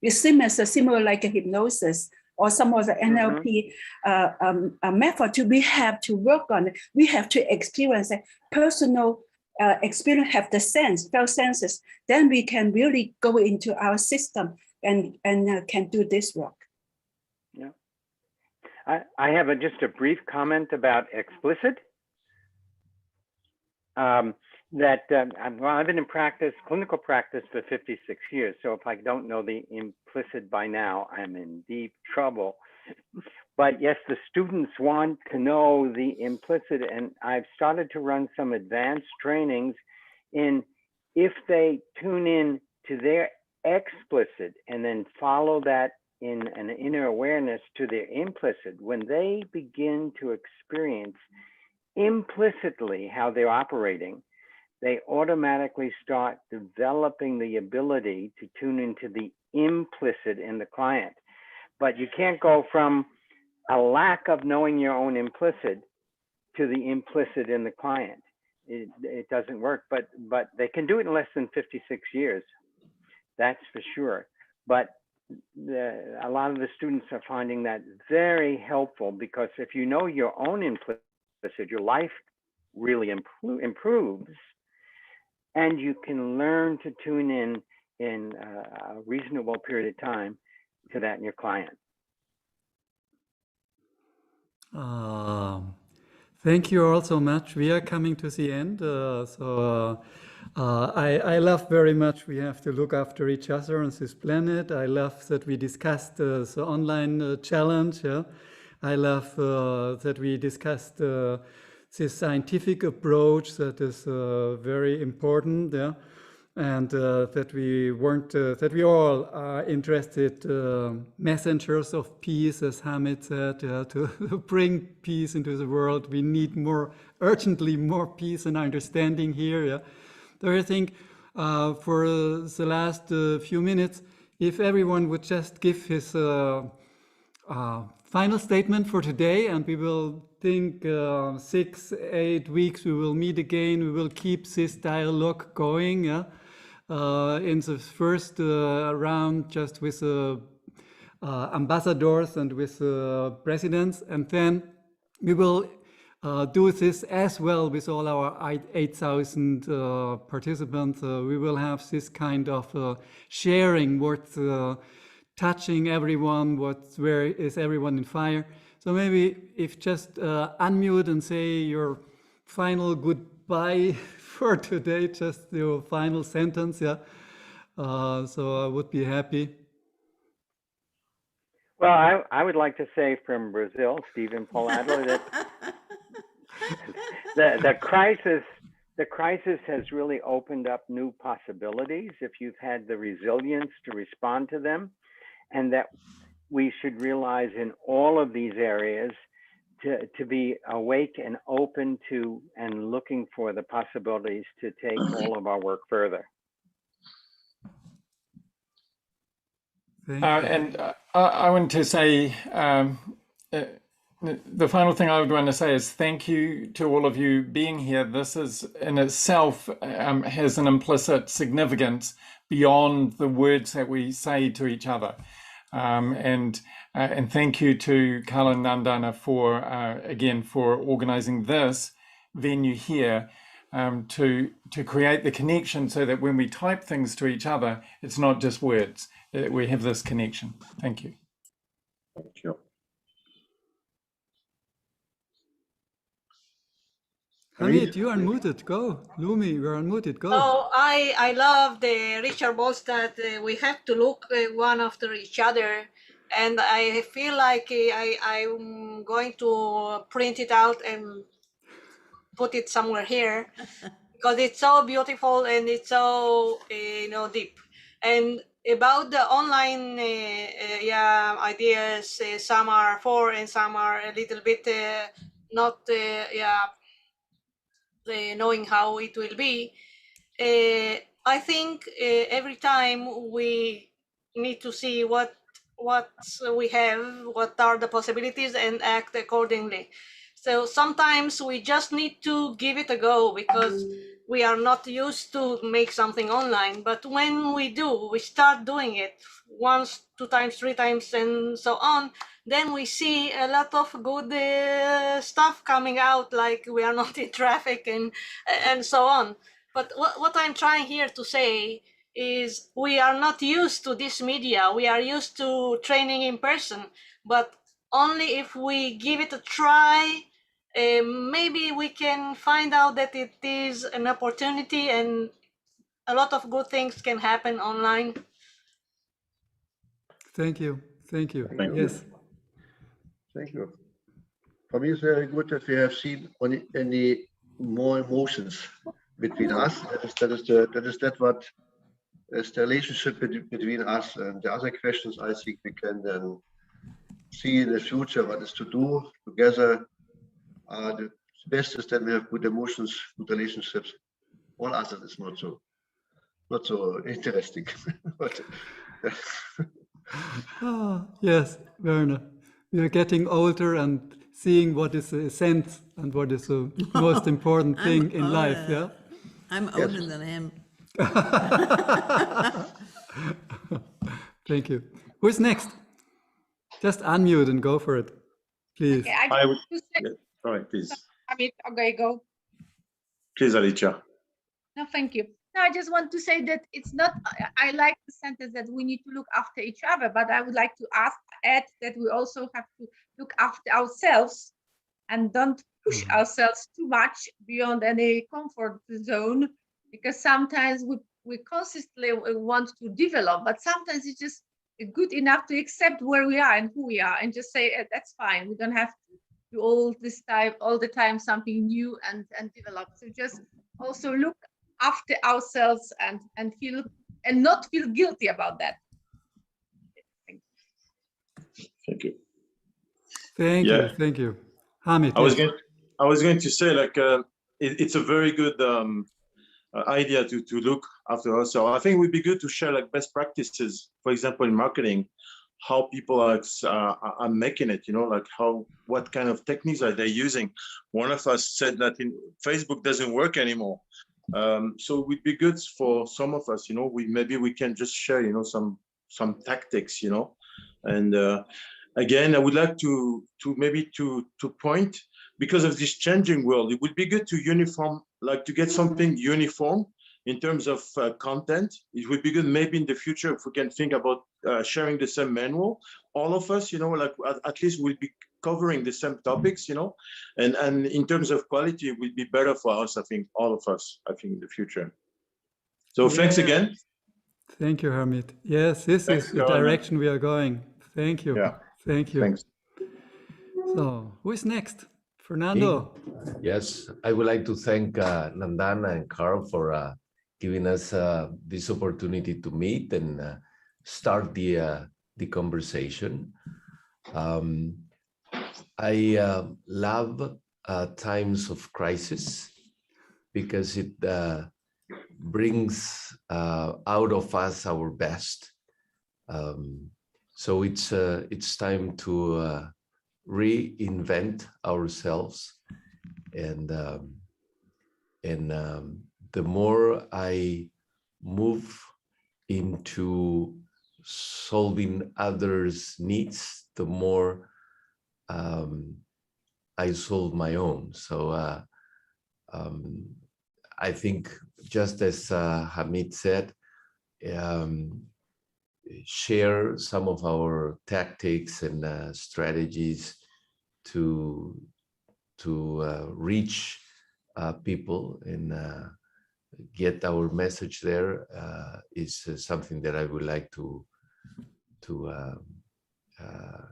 Speaker 11: It seems similar like a hypnosis or some of the NLP method. We have to work on it. We have to experience it. Personal experience, have the sense, felt senses. Then we can really go into our system and can do this work.
Speaker 4: Yeah. I have just a brief comment about explicit. Well, I've been in clinical practice for 56 years. So if I don't know the implicit by now, I'm in deep trouble. But yes, the students want to know the implicit, and I've started to run some advanced trainings in if they tune in to their explicit and then follow that in an inner awareness to their implicit, when they begin to experience implicitly how they're operating, they automatically start developing the ability to tune into the implicit in the client. But you can't go from a lack of knowing your own implicit to the implicit in the client. It doesn't work, but they can do it in less than 56 years. That's for sure. But a lot of the students are finding that very helpful, because if you know your own implicit, your life really improves, and you can learn to tune in a reasonable period of time to that in your client.
Speaker 1: Thank you all so much. We are coming to the end. I love very much we have to look after each other on this planet. I love that we discussed the online challenge. Yeah? I love that we discussed this scientific approach that is very important. Yeah? And that we all are interested messengers of peace, as Hamid said, to bring peace into the world. We need urgently more peace and understanding here. Yeah? So I think for the last few minutes, if everyone would just give his final statement for today, and we will think 6-8 weeks we will meet again. We will keep this dialogue going. Yeah, in the first round, just with ambassadors and with presidents, and then we will do this as well with all our 8,000 participants. We will have this kind of sharing what's touching everyone, where is everyone in fire. So maybe if just unmute and say your final goodbye for today, just your final sentence, yeah. So I would be happy.
Speaker 4: Well, I would like to say from Brazil, Stephen Paul Adler, that the crisis has really opened up new possibilities if you've had the resilience to respond to them, and that we should realize in all of these areas to be awake and open to and looking for the possibilities to take all of our work further.
Speaker 10: And I want to say, the final thing I would want to say is thank you to all of you being here. This is in itself has an implicit significance beyond the words that we say to each other. And thank you to Kala Nandana for, again, for organizing this venue here to create the connection so that when we type things to each other, it's not just words. We have this connection. Thank you.
Speaker 2: Thank you.
Speaker 1: Hamid, you are unmuted. Go. Lumi, you are unmuted. Go.
Speaker 3: Oh, I love the Richard Balls that we have to look one after each other. And I feel like I'm going to print it out and put it somewhere here because it's so beautiful and it's so, deep. And about the online ideas, some are for and some are a little bit not knowing how it will be. I think every time we need to see what we have, what are the possibilities, and act accordingly. So sometimes we just need to give it a go because we are not used to make something online. But when we do, we start doing it once, 2 times, 3 times, and so on, then we see a lot of good stuff coming out, like we are not in traffic and so on. But what I'm trying here to say is we are not used to this media. We are used to training in person, but only if we give it a try, maybe we can find out that it is an opportunity and a lot of good things can happen online.
Speaker 1: Thank you. Thank you.
Speaker 2: Thank you.
Speaker 1: Yes.
Speaker 6: Thank you. For me, it's very good that we have seen any more emotions between us. That is what is the relationship between us. And the other questions, I think we can then see in the future what is to do together. The best is that we have good emotions, good relationships. All others is not so interesting. But,
Speaker 1: Yes, Werner. We are getting older and seeing what is the essence and what is the most important thing in life. Yeah.
Speaker 8: I'm older than him.
Speaker 1: Thank you. Who's next? Just unmute and go for it, please.
Speaker 12: Okay,
Speaker 2: I would. Yeah. All right, please.
Speaker 12: Okay, go.
Speaker 2: Please, Alicia.
Speaker 12: No, thank you. No, I just want to say that it's not, I like the sentence that we need to look after each other, but I would like to add that we also have to look after ourselves and don't push ourselves too much beyond any comfort zone, because sometimes we consistently want to develop, but sometimes it's just good enough to accept where we are and who we are and just say, that's fine. We don't have to do all the time something new and develop. So just also look after ourselves and feel and not feel guilty about that.
Speaker 2: Thank you.
Speaker 1: Thank you. Thank you. Hamid.
Speaker 2: I was going to say, like, it's a very good idea to look after ourselves. I think it would be good to share like best practices, for example, in marketing, how people are making it, like what kind of techniques are they using. One of us said that Facebook doesn't work anymore. So it would be good for some of us, maybe we can just share, some tactics, and again, I would like to maybe to point, because of this changing world, it would be good to get something uniform in terms of content. It would be good maybe in the future if we can think about sharing the same manual. All of us, at least we'll be covering the same topics, and in terms of quality, it will be better for us, I think, all of us, I think, in the future. So thanks again.
Speaker 1: Thank you, Hamid. Yes, this is the direction we are going. Thank you.
Speaker 2: Yeah.
Speaker 1: Thank you.
Speaker 2: Thanks.
Speaker 1: So, who is next? Fernando.
Speaker 7: Yes, I would like to thank Nandana and Carl for giving us this opportunity to meet and start the conversation. I love times of crisis because it brings out of us our best. So it's time to reinvent ourselves, and the more I move into solving others' needs, the more I solve my own. So I think, just as Hamid said, share some of our tactics and strategies to reach people and get our message there is something that I would like to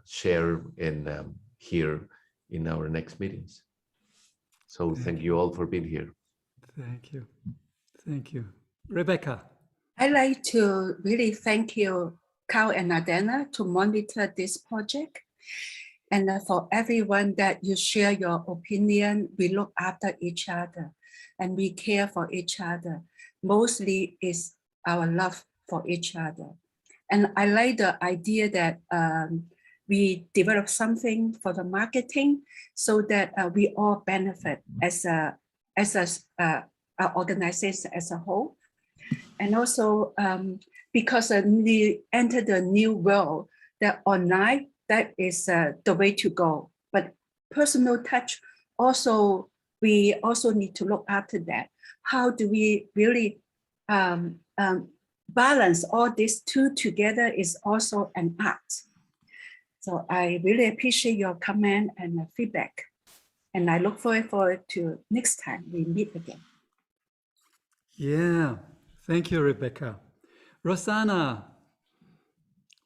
Speaker 7: share and hear in our next meetings. So thank you all for being here.
Speaker 1: Thank you. Thank you. Rebecca.
Speaker 11: I'd like to really thank you, Carl and Adena, to monitor this project. And for everyone that you share your opinion, we look after each other and we care for each other. Mostly is our love for each other. And I like the idea that we develop something for the marketing so that we all benefit as a organization as a whole. And also because we entered a new world, that online, that is the way to go. But personal touch, also, we also need to look after that. How do we really balance all these two together is also an art. So I really appreciate your comment and feedback. And I look forward to next time we meet again.
Speaker 1: Yeah, thank you, Rebecca. Rosanna,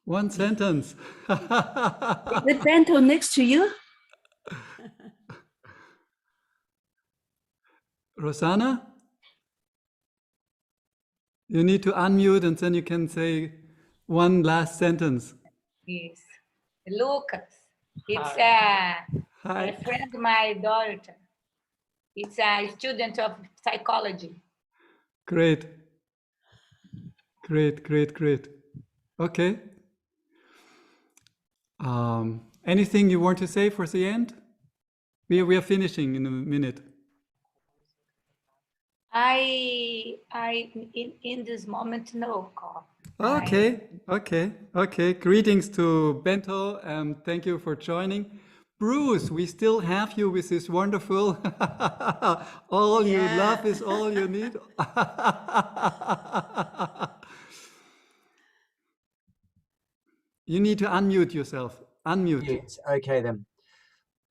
Speaker 1: one sentence.
Speaker 11: Is the bento next to you?
Speaker 1: Rosanna? You need to unmute and then you can say one last sentence.
Speaker 9: Yes. Lucas, it's
Speaker 1: Hi.
Speaker 9: a friend of my daughter. It's a student of psychology.
Speaker 1: Great. Great, great, great. Okay. Anything you want to say for the end? We are finishing in a minute.
Speaker 9: In this moment, no, Carl.
Speaker 1: Okay. Greetings to Bento and thank you for joining. Bruce, we still have you with this wonderful, all you love is all you need. You need to unmute yourself. Unmute.
Speaker 5: Okay then.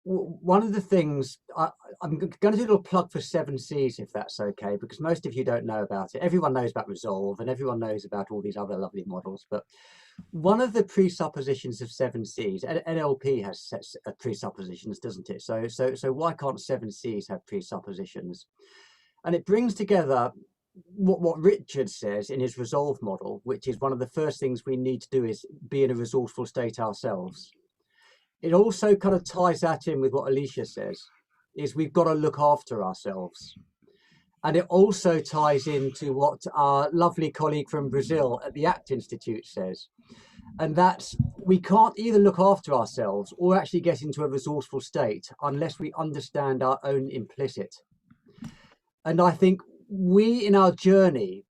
Speaker 5: One of the things, I'm going to do a little plug for 7 Cs, if that's okay, because most of you don't know about it. Everyone knows about Resolve and everyone knows about all these other lovely models, but one of the presuppositions of 7 Cs, NLP has presuppositions, doesn't it? So why can't 7 Cs have presuppositions? And it brings together what Richard says in his Resolve model, which is one of the first things we need to do is be in a resourceful state ourselves. It also kind of ties that in with what Alicia says, is we've got to look after ourselves. And it also ties into what our lovely colleague from Brazil at the ACT Institute says, And that's, we can't either look after ourselves or actually get into a resourceful state unless we understand our own implicit. And I think we, in our journey,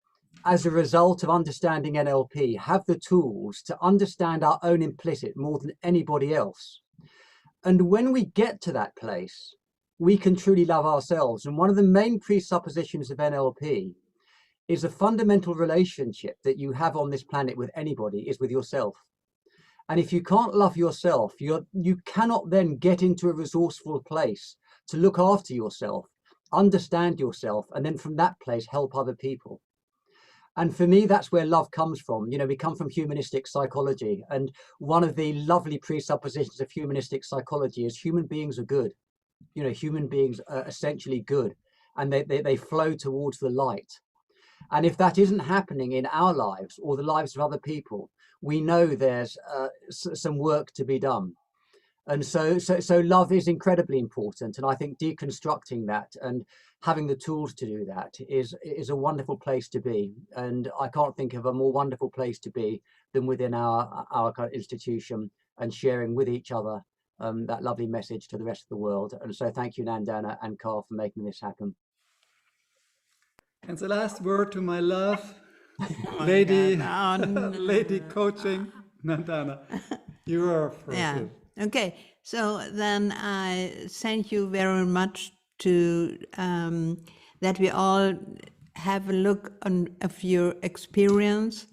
Speaker 5: as a result of understanding NLP, have the tools to understand our own implicit more than anybody else. And when we get to that place, we can truly love ourselves. And one of the main presuppositions of NLP is a fundamental relationship that you have on this planet with anybody is with yourself. And if you can't love yourself, you cannot then get into a resourceful place to look after yourself, understand yourself, and then from that place help other people. And for me, that's where love comes from. You know, we come from humanistic psychology, and one of the lovely presuppositions of humanistic psychology is human beings are good. You know, human beings are essentially good, and they flow towards the light. And if that isn't happening in our lives or the lives of other people, we know there's some work to be done. And so love is incredibly important. And I think deconstructing that and having the tools to do that is a wonderful place to be. And I can't think of a more wonderful place to be than within our kind of institution and sharing with each other that lovely message to the rest of the world. And so thank you, Nandana and Carl, for making this happen.
Speaker 1: And the last word to my love,
Speaker 8: Oh
Speaker 1: lady,
Speaker 8: God. No,
Speaker 1: lady coaching, Nandana. You are first.
Speaker 8: Yeah. Okay. So then I thank you very much to that we all have a look of your experience,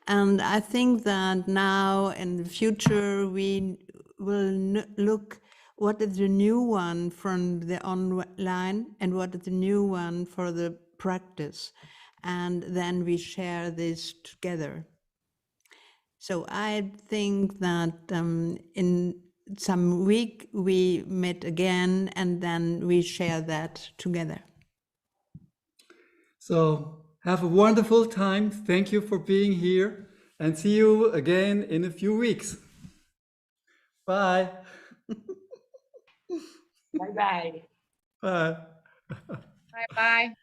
Speaker 8: and I think that now in the future we will look what is the new one from the online and what is the new one for the practice, and then we share this together. So I think that in some week we met again and then we share that together.
Speaker 1: So have a wonderful time. Thank you for being here and see you again in a few weeks. Bye.
Speaker 9: Bye-bye.
Speaker 1: Bye.
Speaker 12: Bye bye.